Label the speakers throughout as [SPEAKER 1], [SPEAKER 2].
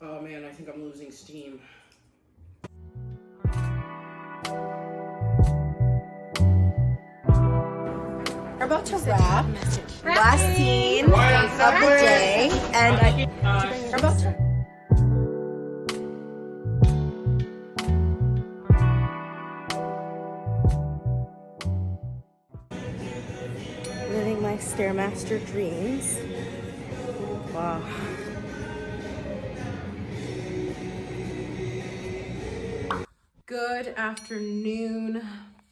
[SPEAKER 1] Oh man, I think I'm losing steam.
[SPEAKER 2] We're about to wrap. Last scene of the day, and we're about to. Living my Stairmaster dreams. Wow. Good afternoon,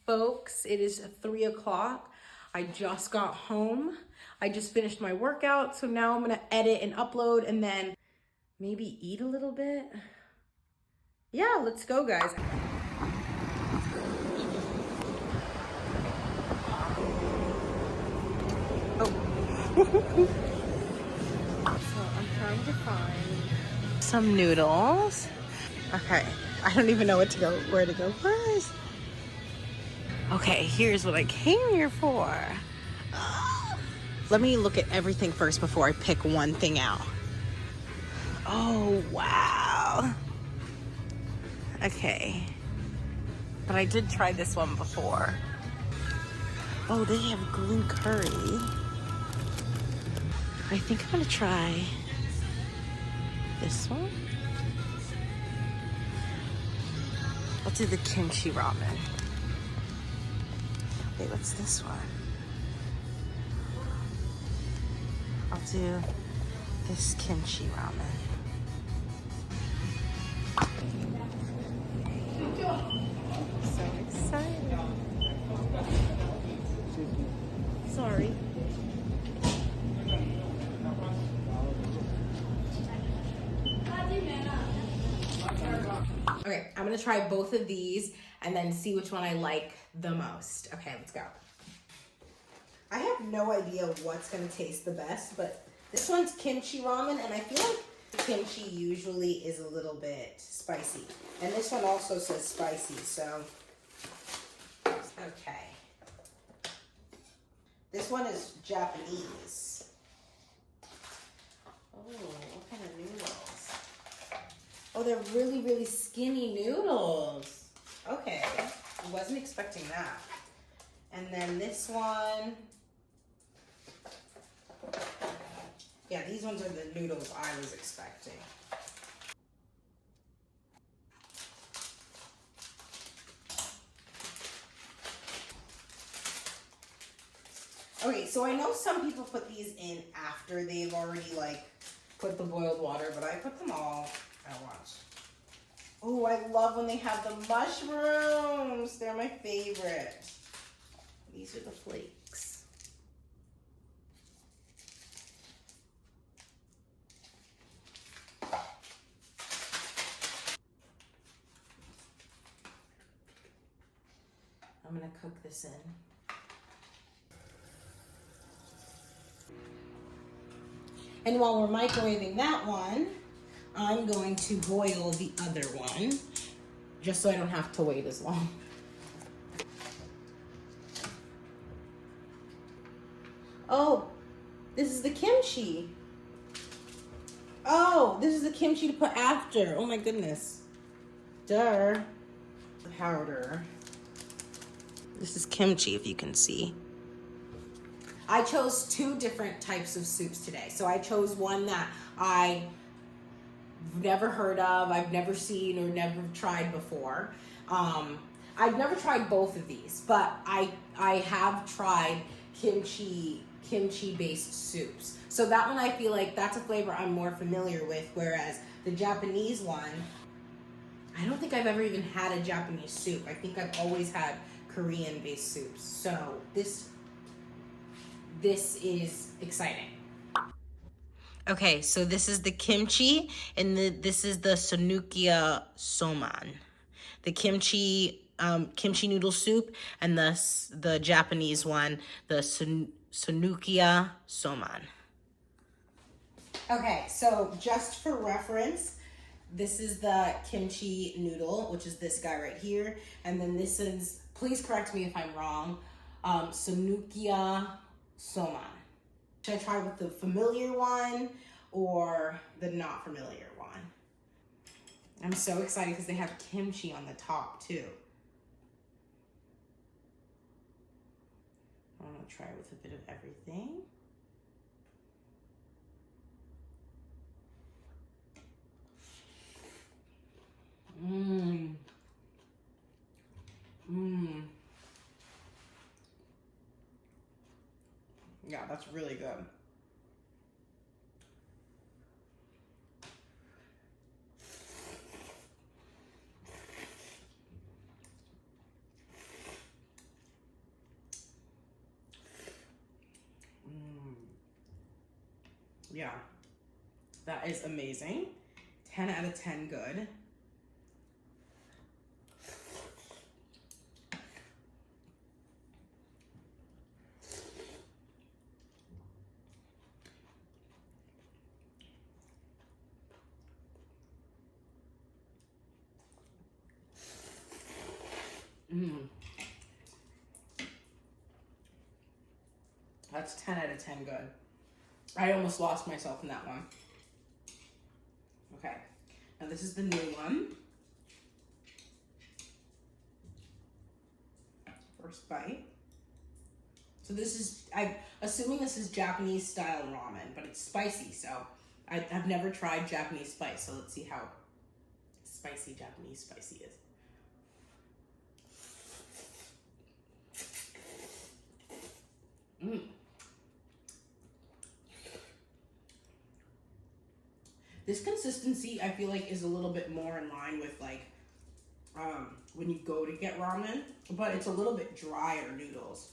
[SPEAKER 2] folks. It is 3 o'clock. I just got home. I just finished my workout, so now I'm gonna edit and upload and then maybe eat a little bit. Yeah, let's go, guys. So I'm trying to find some noodles. Okay, I don't even know where to go first. Okay, here's what I came here for. Let me look at everything first before I pick one thing out. Oh, wow. Okay. But I did try this one before. Oh, they have green curry. I think I'm gonna try this one. I'll do the kimchi ramen. Wait, what's this one? I'll do this kimchi ramen. So excited. Sorry. Okay, I'm gonna try both of these and then see which one I like the most. Okay, let's go. I have no idea what's gonna taste the best, but this one's kimchi ramen, and I feel like kimchi usually is a little bit spicy. And this one also says spicy, so, okay. This one is Japanese. Oh, what kind of noodles? Oh, they're really, really skinny noodles. Okay, I wasn't expecting that. And then this one. Yeah, these ones are the noodles I was expecting. Okay, so I know some people put these in after they've already put the boiled water, but I put them all at once. Oh, I love when they have the mushrooms. They're my favorite. These are the flakes. I'm gonna cook this in. And while we're microwaving that one, I'm going to boil the other one, just so I don't have to wait as long. Oh, this is the kimchi. Oh, this is the kimchi to put after. Oh my goodness. Duh. The powder. This is kimchi, if you can see. I chose 2 different types of soups today. So I chose one that I've never heard of, I've never seen or never tried before. I've never tried both of these, but I have tried kimchi-based soups. So that one I feel like that's a flavor I'm more familiar with, whereas the Japanese one, I don't think I've ever even had a Japanese soup. I think I've always had Korean-based soups. So this is exciting. Okay, so this is the kimchi, and this is the Sanukia soman. The kimchi noodle soup, and the Japanese one, the Sanukia soman. Okay, so just for reference, this is the kimchi noodle, which is this guy right here, and then this is, please correct me if I'm wrong, Sanukia soman. Should I try with the familiar one or the not familiar one? I'm so excited because they have kimchi on the top too. I'm gonna try with a bit of everything. Mmm. Mmm. Yeah, that's really good. Yeah, that is amazing. 10 out of 10 good. That's 10 out of 10 good. I almost lost myself in that one. Okay, now this is the new one. First bite. So this is, I'm assuming this is Japanese style ramen, but it's spicy, so I've never tried Japanese spice, so let's see how spicy Japanese spicy is. This consistency, I feel like, is a little bit more in line with like when you go to get ramen, but it's a little bit drier noodles.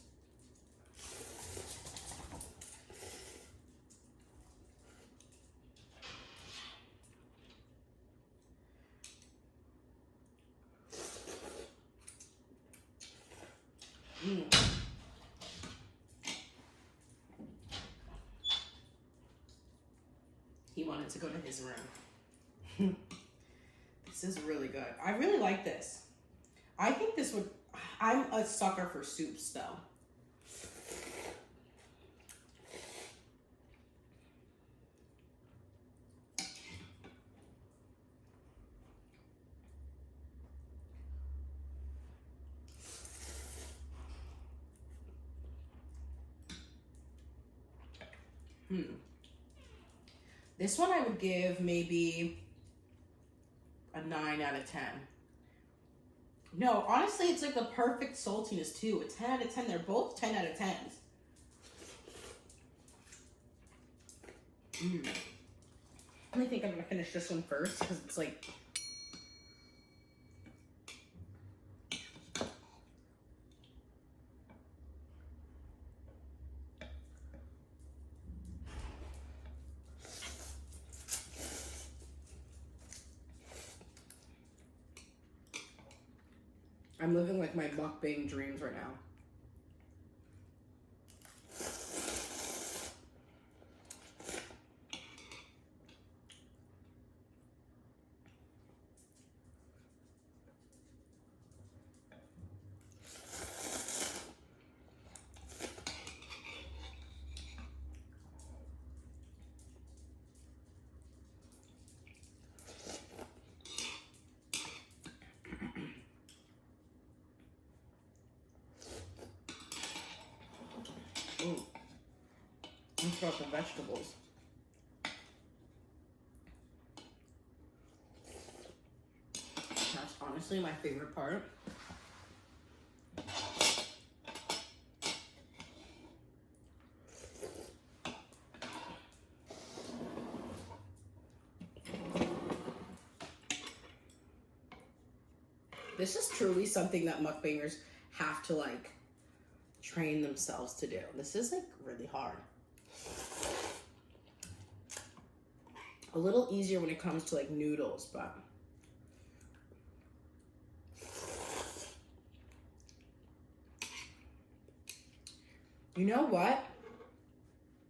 [SPEAKER 2] He wanted to go to his room. This is really good. I really like this. I think this would, I'm a sucker for soups though. This one I would give maybe a 9 out of 10. No, honestly, it's like the perfect saltiness too. A 10 out of 10. They're both 10 out of 10s. I think I'm gonna finish this one first because it's like, I'm living like my mukbang dreams right now. Ooh. Let's got the vegetables. That's honestly my favorite part. This is truly something that mukbangers have to like train themselves to do. This is like really hard. A little easier when it comes to like noodles, but you know what?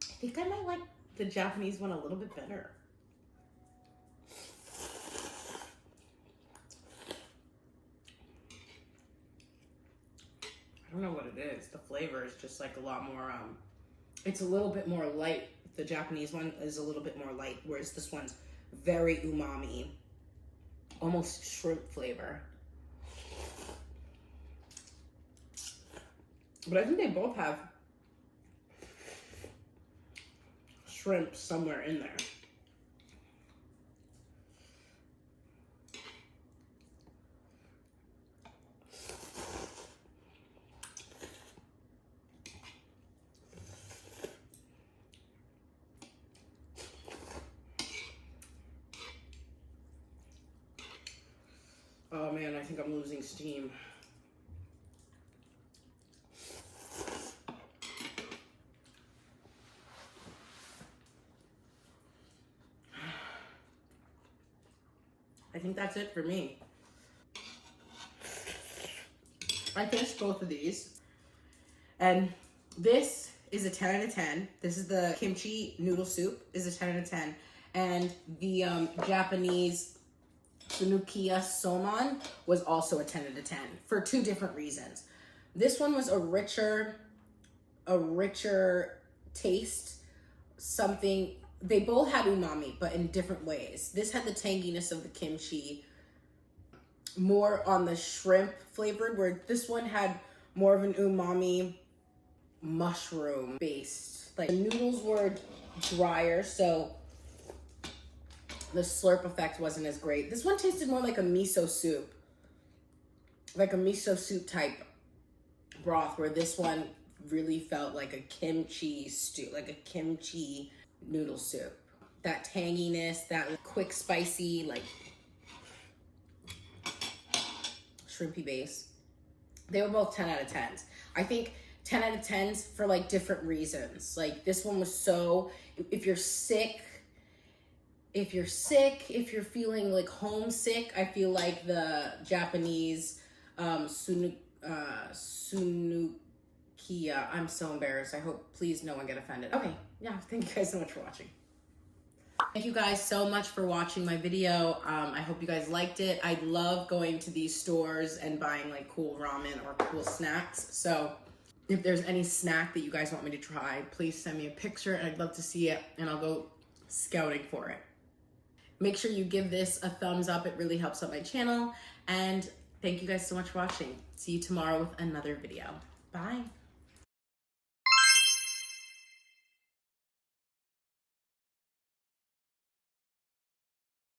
[SPEAKER 2] I think I might like the Japanese one a little bit better. I don't know what it is. The flavor is just like a lot more, it's a little bit more light. The Japanese one is a little bit more light, whereas this one's very umami. almost shrimp flavor. But I think they both have shrimp somewhere in there. Oh man, I think I'm losing steam. I think that's it for me. I finished both of these. And this is a 10 out of 10. This is the kimchi noodle soup, is a 10 out of 10. And the Japanese Sunukiya Somon was also a 10 out of 10 for two different reasons. This one was a richer taste, something, they both had umami, but in different ways. This had the tanginess of the kimchi, more on the shrimp flavored, where this one had more of an umami mushroom based. Like the noodles were drier, so the slurp effect wasn't as great. This one tasted more like a miso soup. Like a miso soup type broth, where this one really felt like a kimchi stew, like a kimchi noodle soup. That tanginess, that quick spicy, like shrimpy base. They were both 10 out of 10s. I think 10 out of 10s for like different reasons. Like this one was so, if you're sick, if you're feeling like homesick, I feel like the Japanese Sunukiya, I'm so embarrassed. I hope, please no one get offended. Okay, yeah, thank you guys so much for watching. Thank you guys so much for watching my video. I hope you guys liked it. I love going to these stores and buying like cool ramen or cool snacks. So if there's any snack that you guys want me to try, please send me a picture and I'd love to see it and I'll go scouting for it. Make sure you give this a thumbs up. It really helps out my channel. And thank you guys so much for watching. See you tomorrow with another video. Bye.